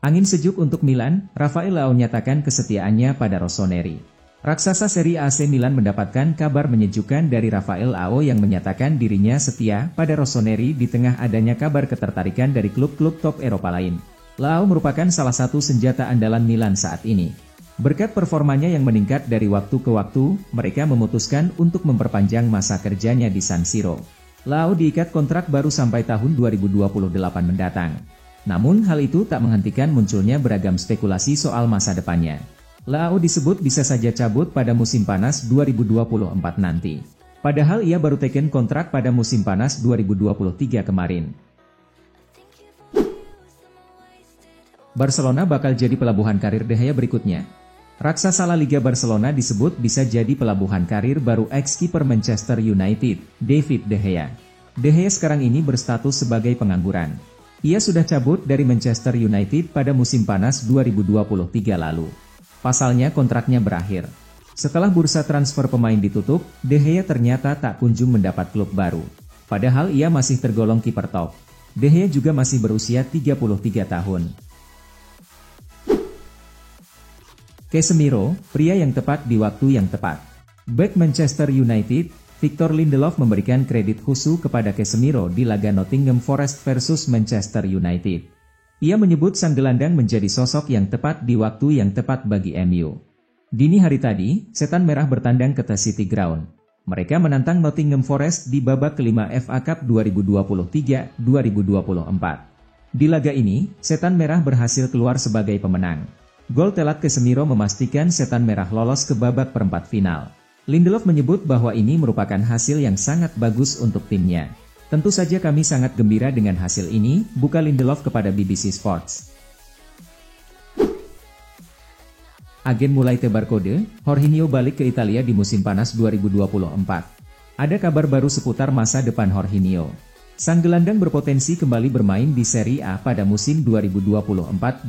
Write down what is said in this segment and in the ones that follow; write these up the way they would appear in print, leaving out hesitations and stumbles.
Angin sejuk untuk Milan, Rafael Leao nyatakan kesetiaannya pada Rossoneri. Raksasa Serie A AC Milan mendapatkan kabar menyejukkan dari Rafael Leao yang menyatakan dirinya setia pada Rossoneri di tengah adanya kabar ketertarikan dari klub-klub top Eropa lain. Leao merupakan salah satu senjata andalan Milan saat ini. Berkat performanya yang meningkat dari waktu ke waktu, mereka memutuskan untuk memperpanjang masa kerjanya di San Siro. Leao diikat kontrak baru sampai tahun 2028 mendatang. Namun hal itu tak menghentikan munculnya beragam spekulasi soal masa depannya. Leao disebut bisa saja cabut pada musim panas 2024 nanti. Padahal ia baru teken kontrak pada musim panas 2023 kemarin. Barcelona bakal jadi pelabuhan karir De Gea berikutnya. Raksasa La Liga Barcelona disebut bisa jadi pelabuhan karir baru ex-kiper Manchester United, David De Gea. De Gea sekarang ini berstatus sebagai pengangguran. Ia sudah cabut dari Manchester United pada musim panas 2023 lalu. Pasalnya kontraknya berakhir. Setelah bursa transfer pemain ditutup, De Gea ternyata tak kunjung mendapat klub baru. Padahal ia masih tergolong kiper top. De Gea juga masih berusia 33 tahun. Casemiro, pria yang tepat di waktu yang tepat. Bek Manchester United, Victor Lindelof memberikan kredit khusus kepada Casemiro di laga Nottingham Forest versus Manchester United. Ia menyebut sang gelandang menjadi sosok yang tepat di waktu yang tepat bagi MU. Dini hari tadi, Setan Merah bertandang ke The City Ground. Mereka menantang Nottingham Forest di babak kelima FA Cup 2023-2024. Di laga ini, Setan Merah berhasil keluar sebagai pemenang. Gol telat Casemiro memastikan Setan Merah lolos ke babak perempat final. Lindelof menyebut bahwa ini merupakan hasil yang sangat bagus untuk timnya. Tentu saja kami sangat gembira dengan hasil ini, buka Lindelof kepada BBC Sports. Agen mulai tebar kode, Jorginho balik ke Italia di musim panas 2024. Ada kabar baru seputar masa depan Jorginho. Sang gelandang berpotensi kembali bermain di Serie A pada musim 2024-2025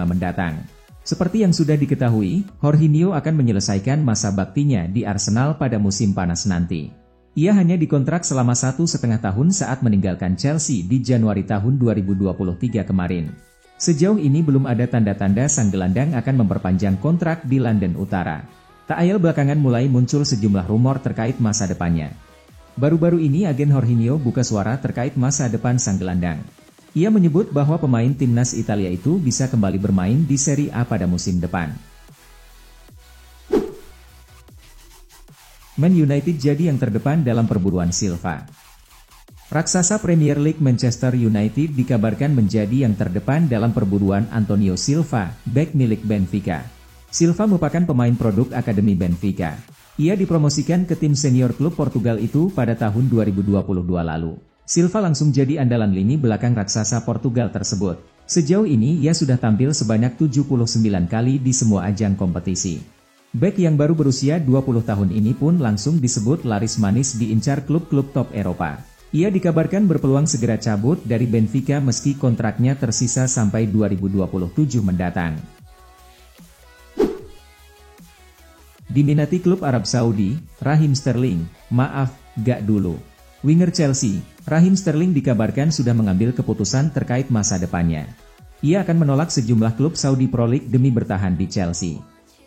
mendatang. Seperti yang sudah diketahui, Jorginho akan menyelesaikan masa baktinya di Arsenal pada musim panas nanti. Ia hanya dikontrak selama 1,5 tahun saat meninggalkan Chelsea di Januari tahun 2023 kemarin. Sejauh ini belum ada tanda-tanda sang gelandang akan memperpanjang kontrak di London Utara. Tak ayal belakangan mulai muncul sejumlah rumor terkait masa depannya. Baru-baru ini agen Jorginho buka suara terkait masa depan sang gelandang. Ia menyebut bahwa pemain timnas Italia itu bisa kembali bermain di Serie A pada musim depan. Man United jadi yang terdepan dalam perburuan Silva. Raksasa Premier League Manchester United dikabarkan menjadi yang terdepan dalam perburuan Antonio Silva, bek milik Benfica. Silva merupakan pemain produk Akademi Benfica. Ia dipromosikan ke tim senior klub Portugal itu pada tahun 2022 lalu. Silva langsung jadi andalan lini belakang raksasa Portugal tersebut. Sejauh ini ia sudah tampil sebanyak 79 kali di semua ajang kompetisi. Bek yang baru berusia 20 tahun ini pun langsung disebut laris manis diincar klub-klub top Eropa. Ia dikabarkan berpeluang segera cabut dari Benfica meski kontraknya tersisa sampai 2027 mendatang. Diminati klub Arab Saudi, Raheem Sterling, maaf, gak dulu. Winger Chelsea, Raheem Sterling dikabarkan sudah mengambil keputusan terkait masa depannya. Ia akan menolak sejumlah klub Saudi Pro League demi bertahan di Chelsea.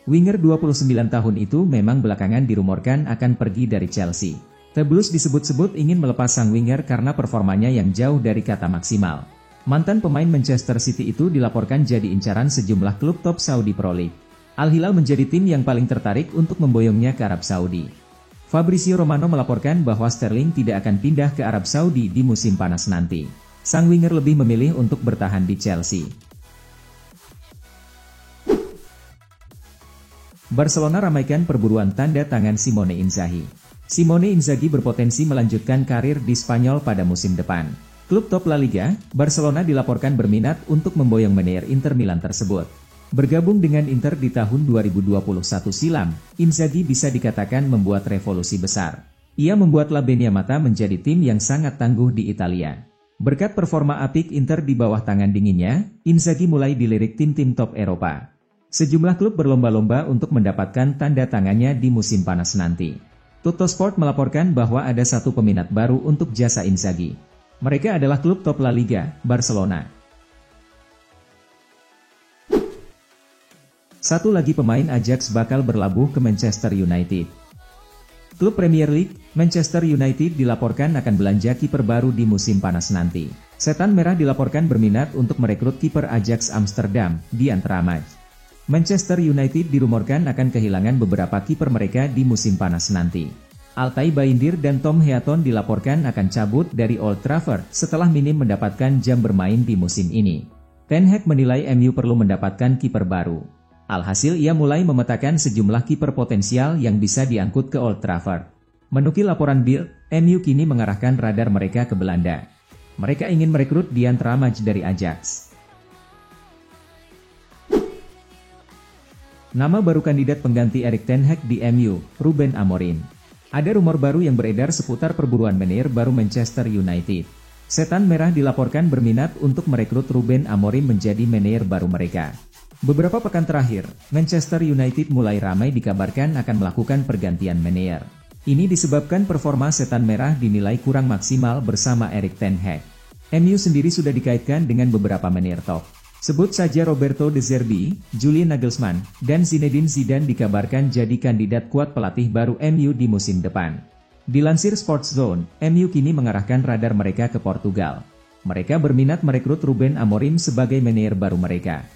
Winger 29 tahun itu memang belakangan dirumorkan akan pergi dari Chelsea. The Blues disebut-sebut ingin melepas sang winger karena performanya yang jauh dari kata maksimal. Mantan pemain Manchester City itu dilaporkan jadi incaran sejumlah klub top Saudi Pro League. Al Hilal menjadi tim yang paling tertarik untuk memboyongnya ke Arab Saudi. Fabrizio Romano melaporkan bahwa Sterling tidak akan pindah ke Arab Saudi di musim panas nanti. Sang winger lebih memilih untuk bertahan di Chelsea. Barcelona ramaikan perburuan tanda tangan Simone Inzaghi. Simone Inzaghi berpotensi melanjutkan karir di Spanyol pada musim depan. Klub top La Liga, Barcelona dilaporkan berminat untuk memboyong manajer Inter Milan tersebut. Bergabung dengan Inter di tahun 2021 silam, Inzaghi bisa dikatakan membuat revolusi besar. Ia membuat La Beniamata menjadi tim yang sangat tangguh di Italia. Berkat performa apik Inter di bawah tangan dinginnya, Inzaghi mulai dilirik tim-tim top Eropa. Sejumlah klub berlomba-lomba untuk mendapatkan tanda tangannya di musim panas nanti. Tuttosport melaporkan bahwa ada satu peminat baru untuk jasa Inzaghi. Mereka adalah klub top La Liga, Barcelona. Satu lagi pemain Ajax bakal berlabuh ke Manchester United. Klub Premier League, Manchester United dilaporkan akan belanja kiper baru di musim panas nanti. Setan Merah dilaporkan berminat untuk merekrut kiper Ajax Amsterdam, Dian Ramaj. Manchester United dirumorkan akan kehilangan beberapa kiper mereka di musim panas nanti. Altay Bayindir dan Tom Heaton dilaporkan akan cabut dari Old Trafford setelah minim mendapatkan jam bermain di musim ini. Ten Hag menilai MU perlu mendapatkan kiper baru. Alhasil ia mulai memetakan sejumlah kiper potensial yang bisa diangkut ke Old Trafford. Menukil laporan Bild, MU kini mengarahkan radar mereka ke Belanda. Mereka ingin merekrut Dian Ramaj dari Ajax. Nama baru kandidat pengganti Erik ten Hag di MU, Ruben Amorim. Ada rumor baru yang beredar seputar perburuan manajer baru Manchester United. Setan Merah dilaporkan berminat untuk merekrut Ruben Amorim menjadi manajer baru mereka. Beberapa pekan terakhir, Manchester United mulai ramai dikabarkan akan melakukan pergantian manajer. Ini disebabkan performa Setan Merah dinilai kurang maksimal bersama Erik ten Hag. MU sendiri sudah dikaitkan dengan beberapa manajer top. Sebut saja Roberto De Zerbi, Julian Nagelsmann, dan Zinedine Zidane dikabarkan jadi kandidat kuat pelatih baru MU di musim depan. Dilansir Sports Zone, MU kini mengarahkan radar mereka ke Portugal. Mereka berminat merekrut Ruben Amorim sebagai manajer baru mereka.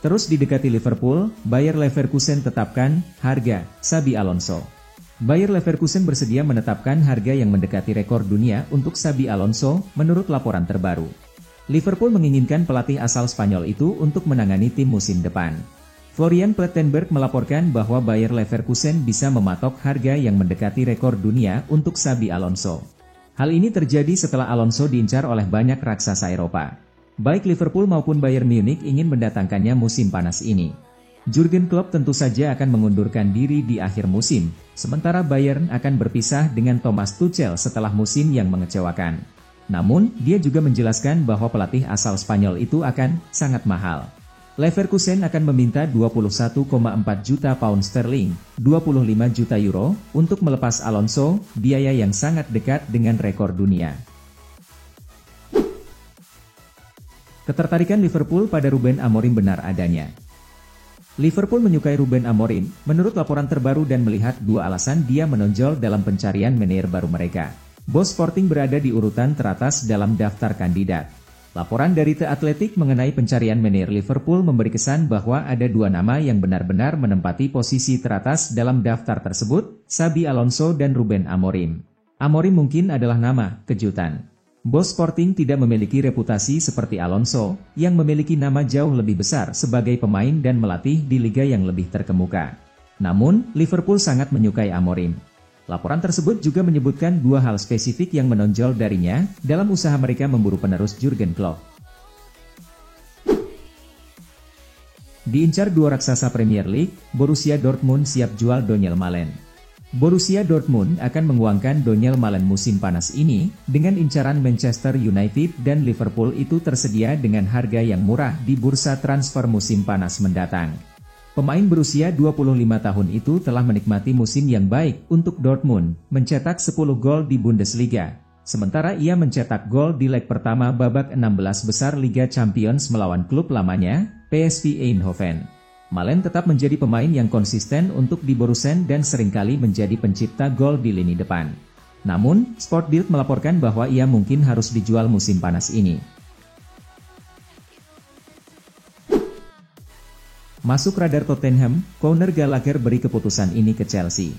Terus didekati Liverpool, Bayer Leverkusen tetapkan harga Xabi Alonso. Bayer Leverkusen bersedia menetapkan harga yang mendekati rekor dunia untuk Xabi Alonso, menurut laporan terbaru. Liverpool menginginkan pelatih asal Spanyol itu untuk menangani tim musim depan. Florian Plettenberg melaporkan bahwa Bayer Leverkusen bisa mematok harga yang mendekati rekor dunia untuk Xabi Alonso. Hal ini terjadi setelah Alonso diincar oleh banyak raksasa Eropa. Baik Liverpool maupun Bayern Munich ingin mendatangkannya musim panas ini. Jurgen Klopp tentu saja akan mengundurkan diri di akhir musim, sementara Bayern akan berpisah dengan Thomas Tuchel setelah musim yang mengecewakan. Namun, dia juga menjelaskan bahwa pelatih asal Spanyol itu akan sangat mahal. Leverkusen akan meminta 21,4 juta pound sterling, 25 juta euro, untuk melepas Alonso, biaya yang sangat dekat dengan rekor dunia. Ketertarikan Liverpool pada Ruben Amorim benar adanya. Liverpool menyukai Ruben Amorim, menurut laporan terbaru dan melihat dua alasan dia menonjol dalam pencarian manajer baru mereka. Bos Sporting berada di urutan teratas dalam daftar kandidat. Laporan dari The Athletic mengenai pencarian manajer Liverpool memberi kesan bahwa ada dua nama yang benar-benar menempati posisi teratas dalam daftar tersebut, Xabi Alonso dan Ruben Amorim. Amorim mungkin adalah nama kejutan. Bos Sporting tidak memiliki reputasi seperti Alonso, yang memiliki nama jauh lebih besar sebagai pemain dan melatih di liga yang lebih terkemuka. Namun, Liverpool sangat menyukai Amorim. Laporan tersebut juga menyebutkan dua hal spesifik yang menonjol darinya dalam usaha mereka memburu penerus Jurgen Klopp. Diincar dua raksasa Premier League, Borussia Dortmund siap jual Donyell Malen. Borussia Dortmund akan menguangkan Donyell Malen musim panas ini, dengan incaran Manchester United dan Liverpool itu tersedia dengan harga yang murah di bursa transfer musim panas mendatang. Pemain berusia 25 tahun itu telah menikmati musim yang baik untuk Dortmund, mencetak 10 gol di Bundesliga. Sementara ia mencetak gol di leg pertama babak 16 besar Liga Champions melawan klub lamanya, PSV Eindhoven. Malen tetap menjadi pemain yang konsisten untuk di Borussia dan seringkali menjadi pencipta gol di lini depan. Namun, Sport Bild melaporkan bahwa ia mungkin harus dijual musim panas ini. Masuk radar Tottenham, Conor Gallagher beri keputusan ini ke Chelsea.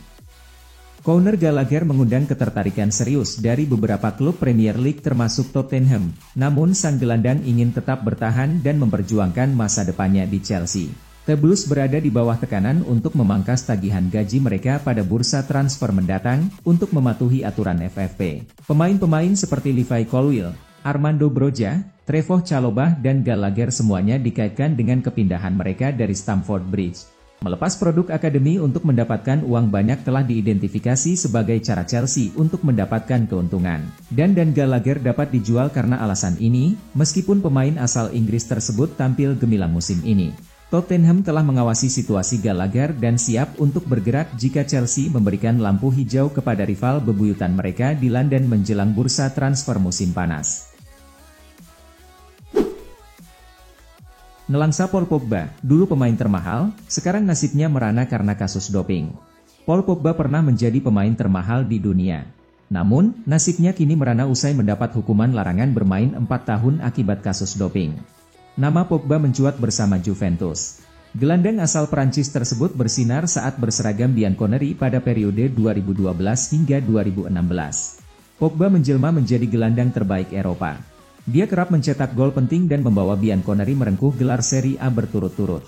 Conor Gallagher mengundang ketertarikan serius dari beberapa klub Premier League termasuk Tottenham, namun sang gelandang ingin tetap bertahan dan memperjuangkan masa depannya di Chelsea. The Blues berada di bawah tekanan untuk memangkas tagihan gaji mereka pada bursa transfer mendatang untuk mematuhi aturan FFP. Pemain-pemain seperti Levi Colwill, Armando Broja, Trevoh Chalobah dan Gallagher semuanya dikaitkan dengan kepindahan mereka dari Stamford Bridge. Melepas produk akademi untuk mendapatkan uang banyak telah diidentifikasi sebagai cara Chelsea untuk mendapatkan keuntungan. Dan Gallagher dapat dijual karena alasan ini, meskipun pemain asal Inggris tersebut tampil gemilang musim ini. Tottenham telah mengawasi situasi Gallagher dan siap untuk bergerak jika Chelsea memberikan lampu hijau kepada rival bebuyutan mereka di London menjelang bursa transfer musim panas. Nelangsa Paul Pogba, dulu pemain termahal, sekarang nasibnya merana karena kasus doping. Paul Pogba pernah menjadi pemain termahal di dunia. Namun, nasibnya kini merana usai mendapat hukuman larangan bermain 4 tahun akibat kasus doping. Nama Pogba mencuat bersama Juventus. Gelandang asal Prancis tersebut bersinar saat berseragam Bianconeri pada periode 2012 hingga 2016. Pogba menjelma menjadi gelandang terbaik Eropa. Dia kerap mencetak gol penting dan membawa Bianconeri merengkuh gelar Serie A berturut-turut.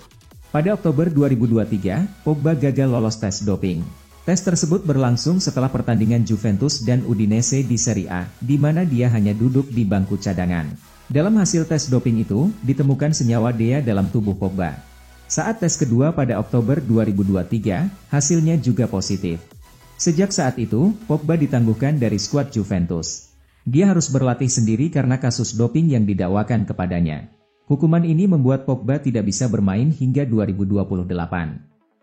Pada Oktober 2023, Pogba gagal lolos tes doping. Tes tersebut berlangsung setelah pertandingan Juventus dan Udinese di Serie A, di mana dia hanya duduk di bangku cadangan. Dalam hasil tes doping itu, ditemukan senyawa DEA dalam tubuh Pogba. Saat tes kedua pada Oktober 2023, hasilnya juga positif. Sejak saat itu, Pogba ditangguhkan dari skuad Juventus. Dia harus berlatih sendiri karena kasus doping yang didakwakan kepadanya. Hukuman ini membuat Pogba tidak bisa bermain hingga 2028.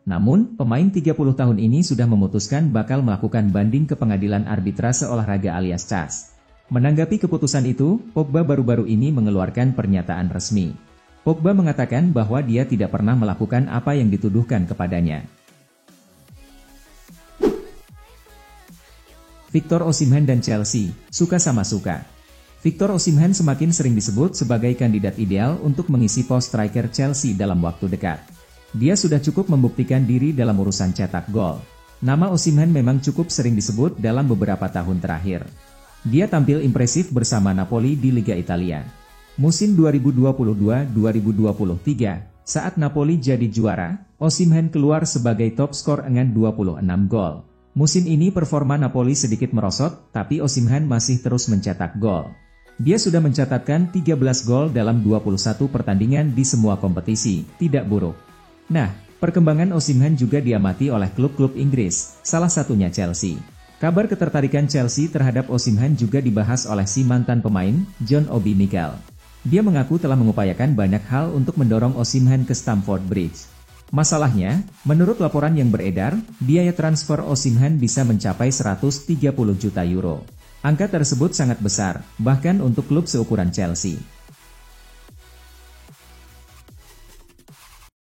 Namun, pemain 30 tahun ini sudah memutuskan bakal melakukan banding ke Pengadilan Arbitrase Olahraga alias CAS. Menanggapi keputusan itu, Pogba baru-baru ini mengeluarkan pernyataan resmi. Pogba mengatakan bahwa dia tidak pernah melakukan apa yang dituduhkan kepadanya. Victor Osimhen dan Chelsea, suka sama suka. Victor Osimhen semakin sering disebut sebagai kandidat ideal untuk mengisi pos striker Chelsea dalam waktu dekat. Dia sudah cukup membuktikan diri dalam urusan cetak gol. Nama Osimhen memang cukup sering disebut dalam beberapa tahun terakhir. Dia tampil impresif bersama Napoli di Liga Italia. Musim 2022-2023, saat Napoli jadi juara, Osimhen keluar sebagai top skor dengan 26 gol. Musim ini performa Napoli sedikit merosot, tapi Osimhen masih terus mencetak gol. Dia sudah mencatatkan 13 gol dalam 21 pertandingan di semua kompetisi, tidak buruk. Nah, perkembangan Osimhen juga diamati oleh klub-klub Inggris, salah satunya Chelsea. Kabar ketertarikan Chelsea terhadap Osimhen juga dibahas oleh si mantan pemain, John Obi Mikel. Dia mengaku telah mengupayakan banyak hal untuk mendorong Osimhen ke Stamford Bridge. Masalahnya, menurut laporan yang beredar, biaya transfer Osimhen bisa mencapai 130 juta euro. Angka tersebut sangat besar, bahkan untuk klub seukuran Chelsea.